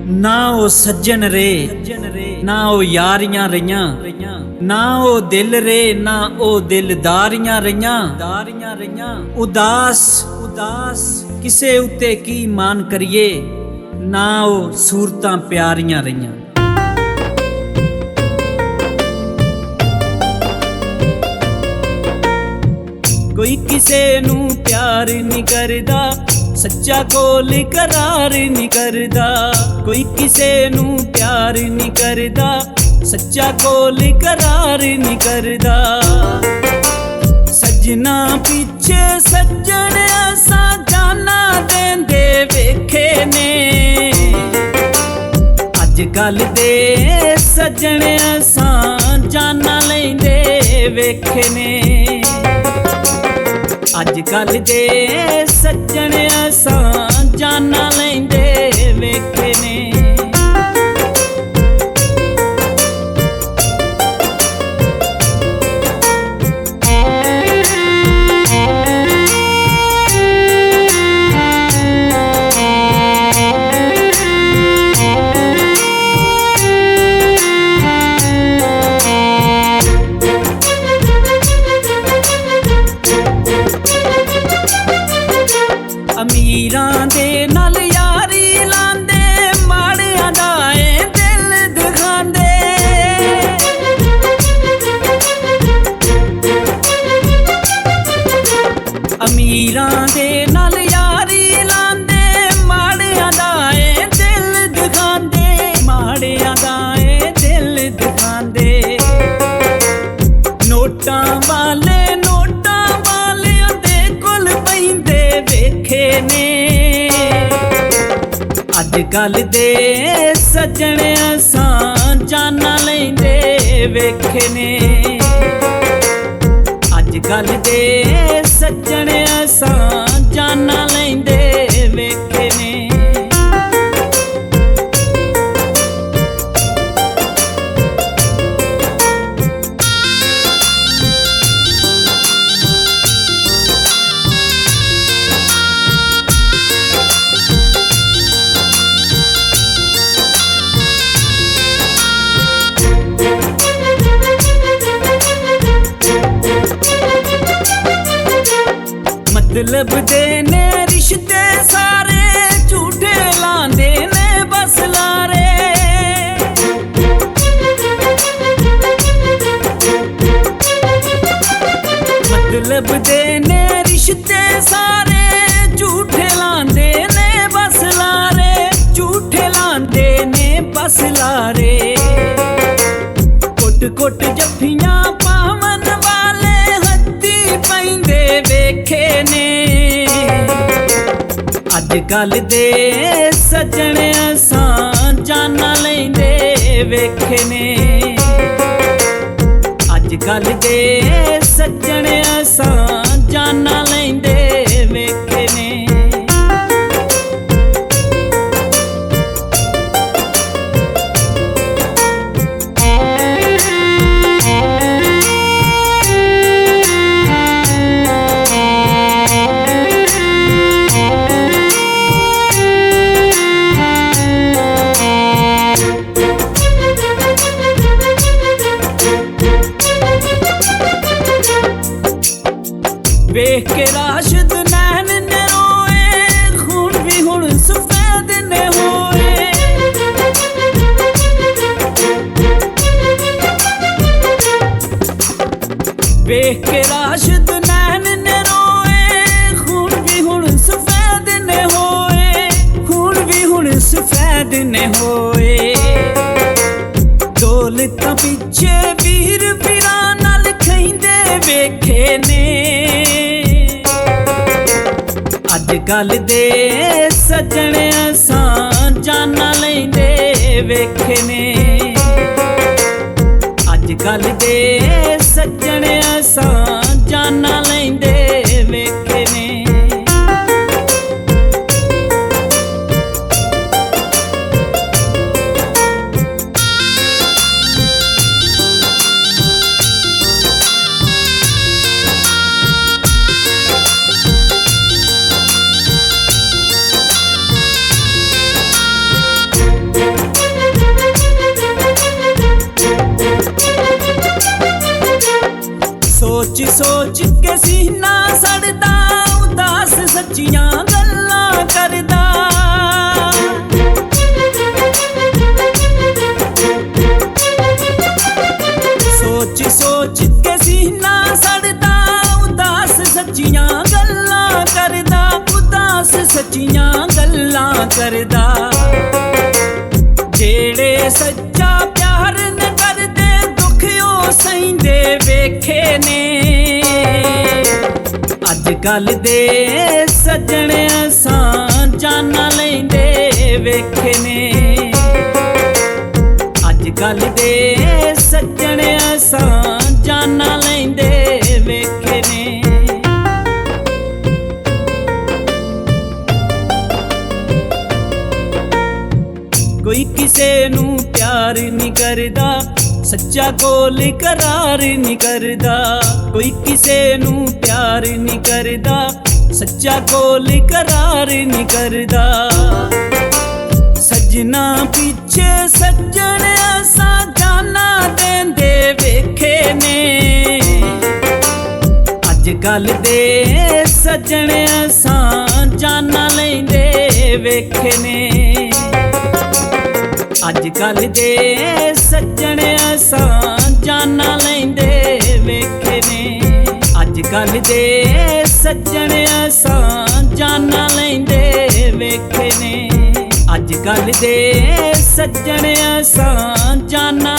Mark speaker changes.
Speaker 1: ना ओ सज्जन रे ना ओ यारियां रहियां, ना ओ दिल रे ना ओ दिलदारियां रहियां। उदास किसे उत्ते की मान करिए, ना ओ सूरतां प्यारियां रहियां। कोई किसे नू प्यार नहीं करदा, सच्चा कोल करार नहीं करदा। कोई किसे नू प्यार नहीं करदा, सच्चा कोल करार नहीं करदा। सजना पीछे सज्जन असा जाना देंदे वेखे ने, अजकल दे सज्जन असा जाना लेंदे वेखे ने। अजकल दे सज्जन असा जाना लेंदे वेखे ने। अमीरां दे नाल यारी लांदे, माड़ियां दा ए दिल दिखांदे। अमीरां दे नाल यारी लांदे, माड़ियां दा ए दिल दिखांदे। माड़ियां दा ए दिल दिखांदे। नोटां वाले दे कोल पैंदे वेखे ने। अजकल दे सज्जन असा जाना लेंदे वेखे ने। अजकल दे सज्जन असा जाना लेंदे वेखे ने। मतलब दे ने रिश्ते सारे, झूठे लांदे ने बस लारे। मतलब दे ने रिश्ते सारे, झूठे लांदे ने बस लारे। झूठे लांदे ने बस लारे। कुट कुट जफ्फियां पावन वाले हत्ती पैंदे वेखे ने। अजकल दे सज्जन असा जाना लेंदे वेखे ने। अजकल दे सज्जन असा जाना लेंदे वेखे ने। वेख के राशिद नैन ने रोए, खून भी हुण सफेद ने होए। वेख के राशिद नैन ने रोए, खून भी हुण सफेद ने होए। खून भी हुण सफेद ने होए। दौलतां पिछे वीर वीरां नाल खैंदे वेखे ने। अजकल दे सज्जन असा जाना लेंदे वेखे ने। अजकल दे सज्जन असा जाना लेंदे वेखे ने। सच्चियां गल्लां करदा। सोच सोच के सीना सड़दा, उदास सच्चियां गल्लां करदा, उदास सच्चियां गल्लां करदा। जेड़े सच्चा प्यार न करदे दुख ओ सहिंदे वेखे ने। अजकल दे सज्जण असां जाना लैंदे वेखे ने। अजकल दे सज्जण असां जाना लैंदे वेखे ने। कोई किसे नू प्यार नहीं करदा, सच्चा कोल करार नहीं करदा। कोई किसे नू प्यार नहीं करदा, सच्चा कोल करार नहीं करदा। सजना पीछे सज्जण असां जाना देंदे वेखे ने। अजकल दे सज्जण असां जाना लैंदे वेखे ने। अजकल दे सज्जण असां जाना लैंदे वेखे ने। अजकल दे सज्जण असां जाना लैंदे वेखे ने। अजकल दे सज्जण असां जाना